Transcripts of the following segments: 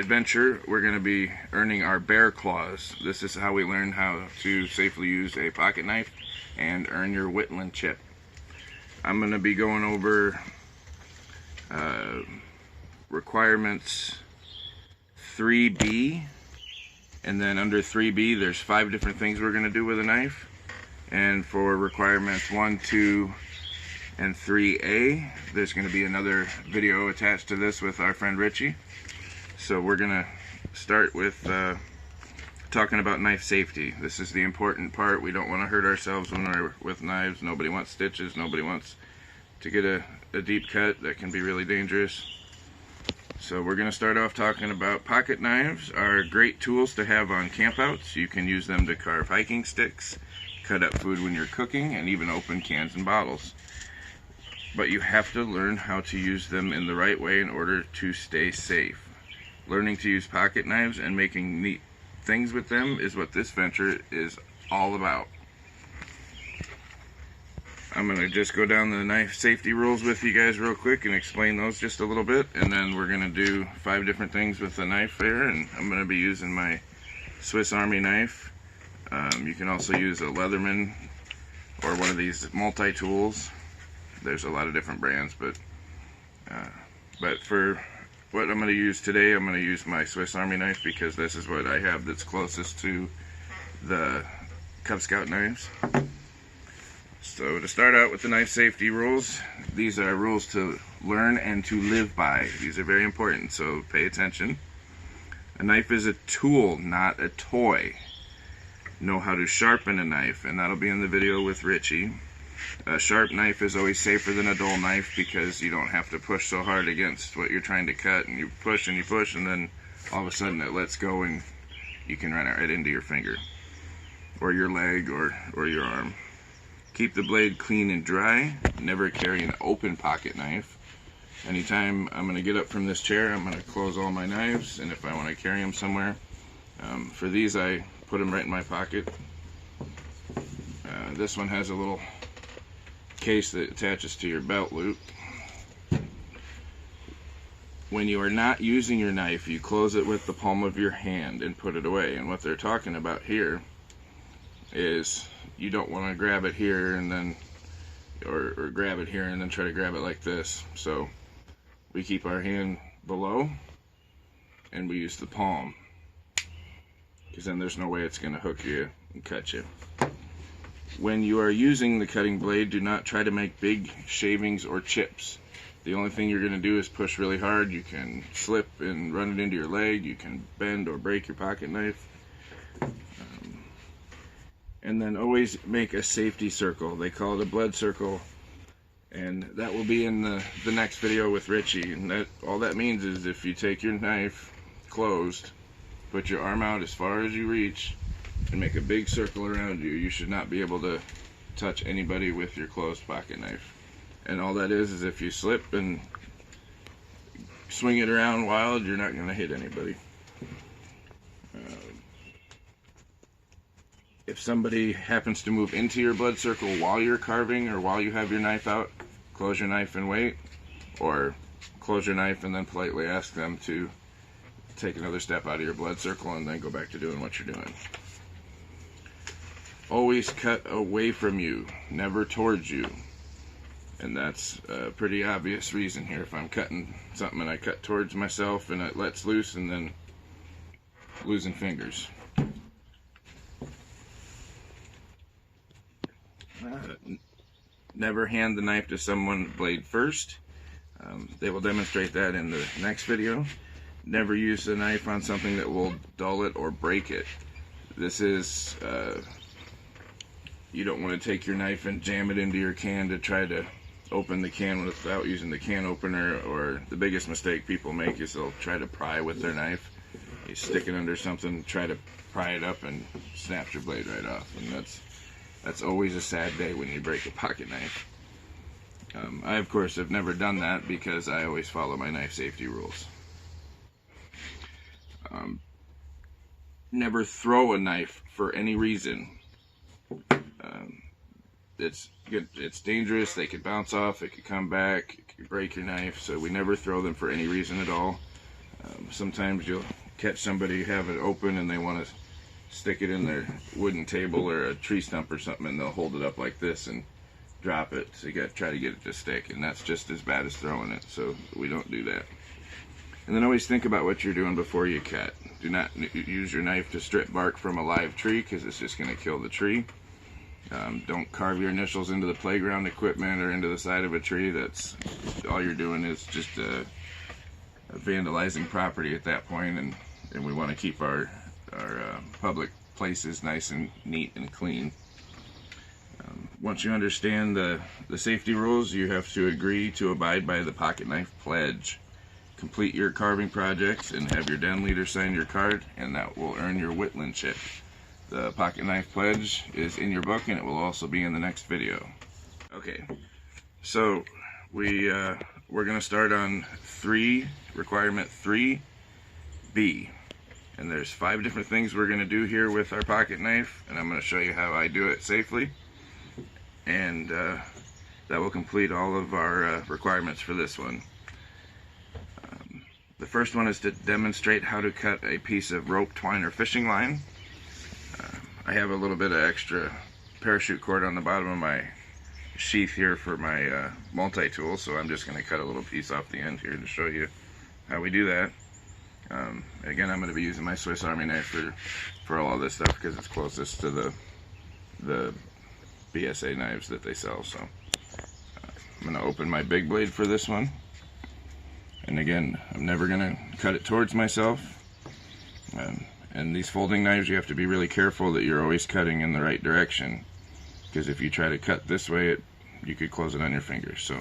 adventure, we're going to be earning our bear claws. This is how we learn how to safely use a pocket knife and earn your Whitland chip. I'm going to be going over requirements 3B, and then under 3B there's 5 different things we're going to do with a knife. And for requirements 1, 2, and 3A, there's going to be another video attached to this with our friend Richie. So we're going to start with talking about knife safety. This is the important part. We don't want to hurt ourselves when we're with knives. Nobody wants stitches. Nobody wants to get a deep cut. That can be really dangerous. So we're going to start off talking about pocket knives are great tools to have on campouts. You can use them to carve hiking sticks, cut up food when you're cooking, and even open cans and bottles. But you have to learn how to use them in the right way in order to stay safe. Learning to use pocket knives and making neat things with them is what this venture is all about. I'm going to just go down the knife safety rules with you guys real quick and explain those just a little bit, and then we're going to do 5 different things with the knife there, and I'm going to be using my Swiss Army knife. You can also use a Leatherman or one of these multi-tools. There's a lot of different brands, but for what I'm going to use today, I'm going to use my Swiss Army knife because this is what I have that's closest to the Cub Scout knives. So to start out with the knife safety rules, these are rules to learn and to live by. These are very important, so pay attention. A knife is a tool, not a toy. Know how to sharpen a knife, and that'll be in the video with Richie. A sharp knife is always safer than a dull knife because you don't have to push so hard against what you're trying to cut, and you push, and then all of a sudden it lets go and you can run it right into your finger or your leg or your arm. Keep the blade clean and dry. Never carry an open pocket knife. Anytime I'm going to get up from this chair, I'm going to close all my knives, and if I want to carry them somewhere, for these I put them right in my pocket. This one has a little case that attaches to your belt loop. When you are not using your knife, you close it with the palm of your hand and put it away. And what they're talking about here is you don't want to grab it here and then or grab it here and then try to grab it like this. So we keep our hand below and we use the palm, because then there's no way it's going to hook you and cut you. When you are using the cutting blade, do not try to make big shavings or chips. The only thing you're going to do is push really hard. You can slip and run it into your leg. You can bend or break your pocket knife. And then always make a safety circle. They call it a blood circle. And that will be in the next video with Richie. And all that means is if you take your knife closed, put your arm out as far as you reach, and make a big circle around you, you should not be able to touch anybody with your closed pocket knife. And all that is if you slip and swing it around wild, you're not going to hit anybody. If somebody happens to move into your blood circle while you're carving or while you have your knife out, close your knife and wait, or close your knife and then politely ask them to take another step out of your blood circle and then go back to doing what you're doing. Always cut away from you, never towards you. And that's a pretty obvious reason here. If I'm cutting something and I cut towards myself and it lets loose, and then losing fingers. Never hand the knife to someone blade first. They will demonstrate that in the next video. Never use the knife on something that will dull it or break it. This is you don't want to take your knife and jam it into your can to try to open the can without using the can opener, or the biggest mistake people make is they'll try to pry with their knife. You stick it under something, try to pry it up, and snaps your blade right off. And that's always a sad day when you break a pocket knife. I of course have never done that because I always follow my knife safety rules. Never throw a knife for any reason. It's dangerous. They could bounce off, it could come back, it could break your knife, so we never throw them for any reason at all. Sometimes you'll catch somebody have it open and they want to stick it in their wooden table or a tree stump or something, and they'll hold it up like this and drop it. So you got to try to get it to stick, and that's just as bad as throwing it, so we don't do that. And then always think about what you're doing before you cut. Do not use your knife to strip bark from a live tree, because it's just going to kill the tree. Don't carve your initials into the playground equipment or into the side of a tree. That's all you're doing is just vandalizing property at that point, and we want to keep our public places nice and neat and clean. Once you understand the safety rules, you have to agree to abide by the pocket knife pledge. Complete your carving projects and have your den leader sign your card, and that will earn your Whitland chip. The pocket knife pledge is in your book, and it will also be in the next video. Okay, so we're going to start on requirement 3B. And there's 5 different things we're going to do here with our pocket knife, and I'm going to show you how I do it safely. And that will complete all of our requirements for this one. The first one is to demonstrate how to cut a piece of rope, twine, or fishing line. I have a little bit of extra parachute cord on the bottom of my sheath here for my multi-tool, so I'm just going to cut a little piece off the end here to show you how we do that. Again, I'm going to be using my Swiss Army knife for all of this stuff because it's closest to the BSA knives that they sell. So I'm going to open my big blade for this one. And again, I'm never going to cut it towards myself. And these folding knives, you have to be really careful that you're always cutting in the right direction, because if you try to cut this way, you could close it on your fingers. So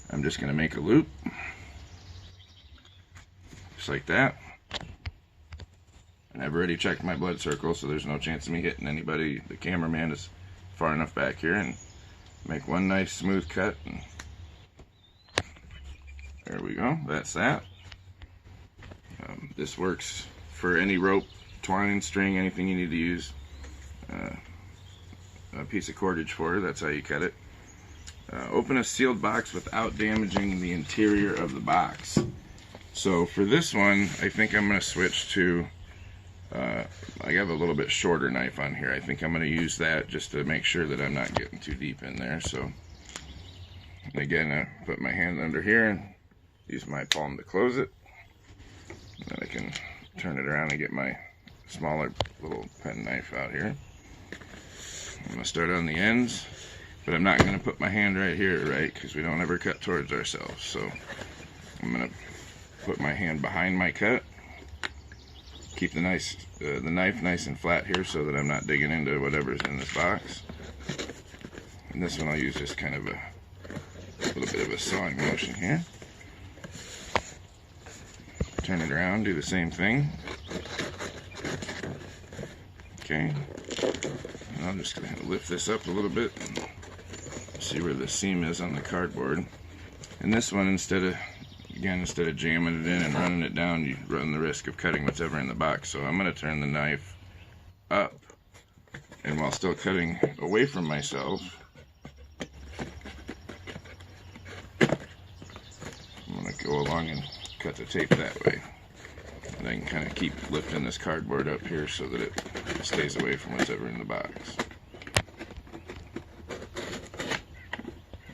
I'm just going to make a loop, just like that. And I've already checked my blood circle, so there's no chance of me hitting anybody. The cameraman is far enough back here, and make one nice smooth cut. And there we go, that's that. This works for any rope, twine, string, anything you need to use a piece of cordage for. That's how you cut it. Open a sealed box without damaging the interior of the box. So for this one, I think I'm going to switch to, I have a little bit shorter knife on here. I think I'm going to use that just to make sure that I'm not getting too deep in there. So again, I put my hand under here and use my palm to close it. And then I can turn it around and get my smaller little pen knife out here. I'm going to start on the ends, but I'm not going to put my hand right here, right? Because we don't ever cut towards ourselves. So I'm going to put my hand behind my cut. Keep the knife nice and flat here so that I'm not digging into whatever's in this box. And this one I'll use just kind of a little bit of a sawing motion here. Turn it around, do the same thing. Okay. And I'm just going to lift this up a little bit and see where the seam is on the cardboard. And this one, instead of jamming it in and running it down, you run the risk of cutting whatever in the box. So I'm going to turn the knife up, and while still cutting away from myself, I'm going to go along and cut the tape that way. And I can kind of keep lifting this cardboard up here so that it stays away from whatever in the box.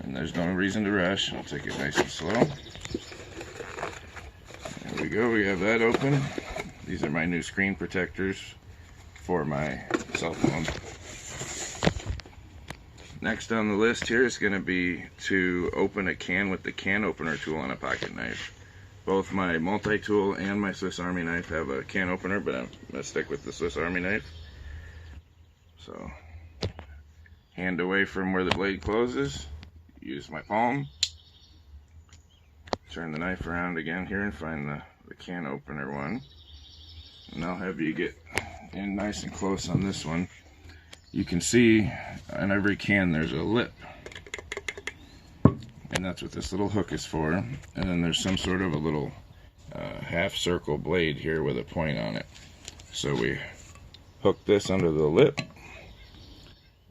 And there's no reason to rush. I'll take it nice and slow. There we go, we have that open. These are my new screen protectors for my cell phone. Next on the list here is going to be to open a can with the can opener tool on a pocket knife. Both my multi-tool and my Swiss Army knife have a can opener, but I'm going to stick with the Swiss Army knife. So, hand away from where the blade closes, use my palm, turn the knife around again here and find the can opener one. And I'll have you get in nice and close on this one. You can see on every can there's a lip. And that's what this little hook is for. And then there's some sort of a little half circle blade here with a point on it. So we hook this under the lip,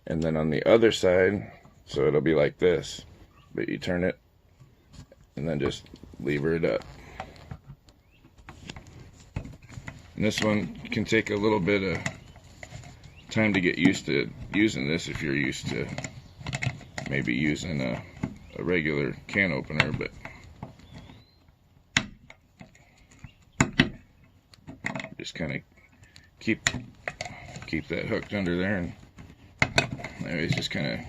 and then on the other side, so it'll be like this, but you turn it and then just lever it up. And this one can take a little bit of time to get used to using this if you're used to maybe using a regular can opener, but just kind of keep that hooked under there, and anyways, just kind of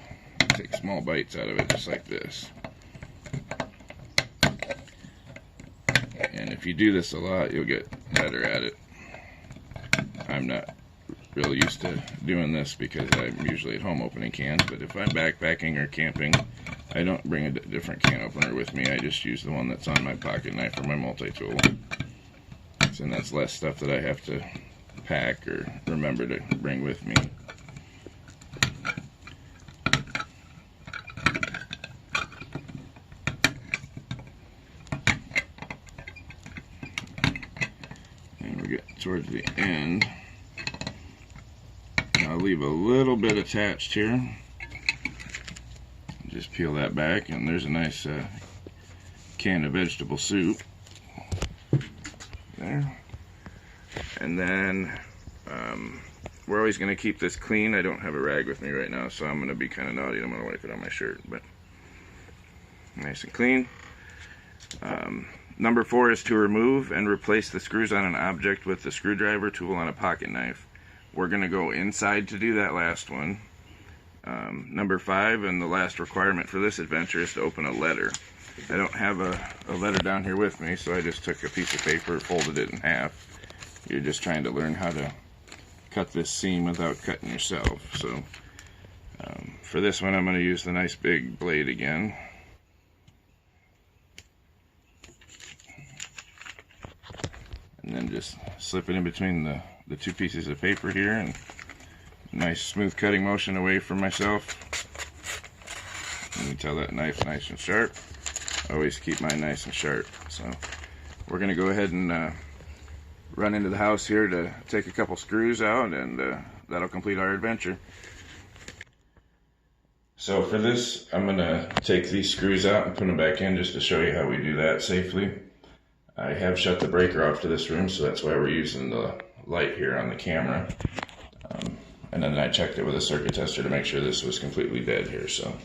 take small bites out of it just like this. And if you do this a lot, you'll get better at it. I'm not real used to doing this because I'm usually at home opening cans, but if I'm backpacking or camping, I don't bring a different can opener with me. I just use the one that's on my pocket knife or my multi-tool. And that's less stuff that I have to pack or remember to bring with me. And we get towards the end. I'll leave a little bit attached here. Just peel that back, and there's a nice can of vegetable soup there. And then we're always going to keep this clean. I don't have a rag with me right now, so I'm going to be kind of naughty. I'm going to wipe it on my shirt, but nice and clean. Number 4 is to remove and replace the screws on an object with the screwdriver tool on a pocket knife. We're going to go inside to do that last one. Number 5, and the last requirement for this adventure, is to open a letter. I don't have a letter down here with me, so I just took a piece of paper, folded it in half. You're just trying to learn how to cut this seam without cutting yourself. So for this one, I'm going to use the nice big blade again. And then just slip it in between the two pieces of paper here, and nice smooth cutting motion away from myself. You can tell that knife's nice and sharp. I always keep mine nice and sharp. So we're going to go ahead and run into the house here to take a couple screws out, and that'll complete our adventure. So for this, I'm going to take these screws out and put them back in just to show you how we do that safely. I have shut the breaker off to this room, so that's why we're using the light here on the camera. And then I checked it with a circuit tester to make sure this was completely dead here. So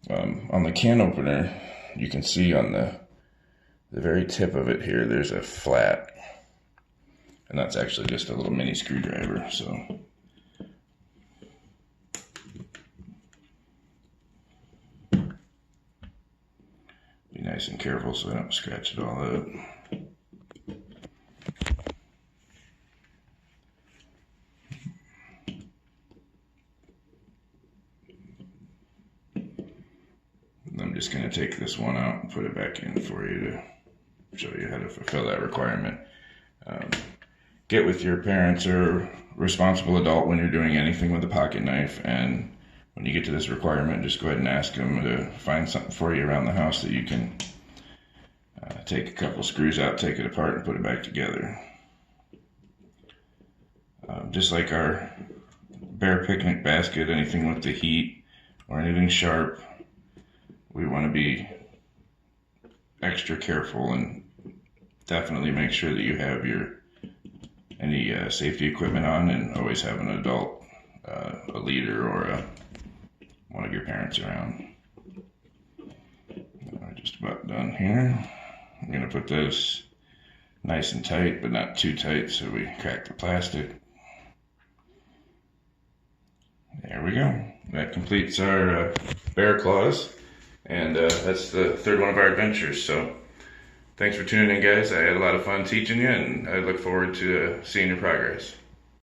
on the can opener, you can see on the very tip of it here, there's a flat, and that's actually just a little mini screwdriver. So be nice and careful so I don't scratch it all up. I'm just going to take this one out and put it back in for you to show you how to fulfill that requirement. Get with your parents or responsible adult when you're doing anything with a pocket knife, and when you get to this requirement, just go ahead and ask them to find something for you around the house that you can take a couple screws out, take it apart, and put it back together. Just like our bear picnic basket, anything with the heat or anything sharp, we want to be extra careful and definitely make sure that you have any safety equipment on, and always have an adult, a leader, or one of your parents around. Just about done here. I'm going to put this nice and tight, but not too tight so we crack the plastic. There we go. That completes our bear claws. And that's the third one of our adventures. So thanks for tuning in, guys. I had a lot of fun teaching you, and I look forward to seeing your progress.